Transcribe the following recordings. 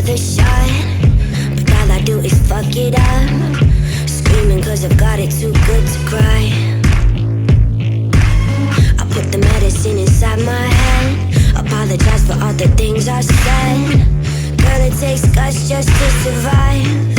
another shot, but all I do is fuck it up. Screaming cause I've got it too good to cry. I put the medicine inside my head, apologize for all the things I said. Girl, it takes guts just to survive.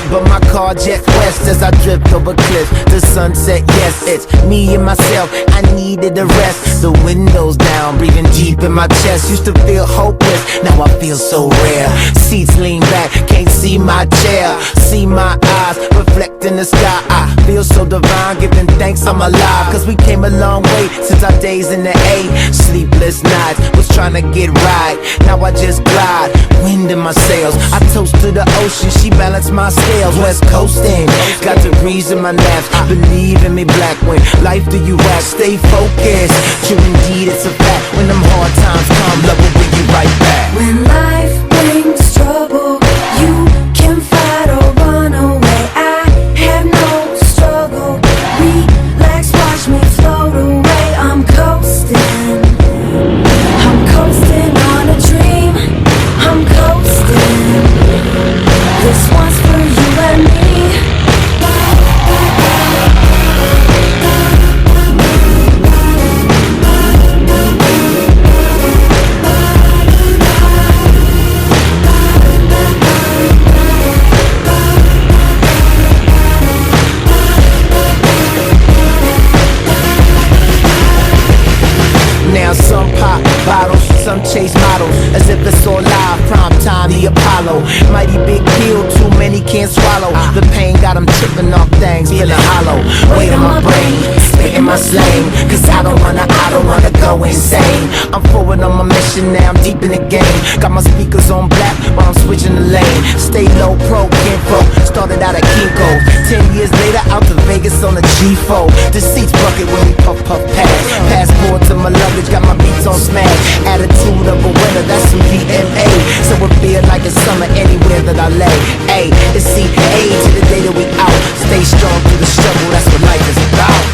But my car jet west as I drift over cliffs. The sunset, yes, it's me and myself. I needed a rest. The windows down, breathing deep in my chest. Used to feel hopeless, now I feel so rare. Seats lean back, can't see my chair. See my eyes reflect in the sky. I feel so divine, giving thanks I'm alive. Cause we came a long way since our days in the A. Sleepless nights, was trying to get right. Now I just glide, wind in my sails. I toast to the ocean, she balanced my scales. West coasting, got degrees in my naps. Believe in me, black, when life do you act. Stay focused, true indeed it's a fact. When them hard times come, love will bring you right back. When life brings trouble, you can fight or run away. I have no struggle, relax, watch me float away. I'm coasting on a dream. I'm coasting, this one's for you and me. Now some pop bottles, some chase models, as if it's all live, prime time, the Apollo. Mighty big pill, too many can't swallow. The pain got them tripping off things, feeling hollow. Weight on my brain, spitting my slang. Cause I don't wanna go insane. I'm forward on my mission now, I'm deep in the game. Got my speakers on black while I'm switching the lane. Stay low, pro, kinfolk, started out at Kinko. 10 years later, out to Vegas on a G4. The seats bucket when we puff pass. Passport to my luggage, got my beats on smash. Attitude of a winner, that's some DNA. So it feel like it's summer anywhere that I lay. A, it's CA to the day that we out. Stay strong through the struggle, that's what life is about.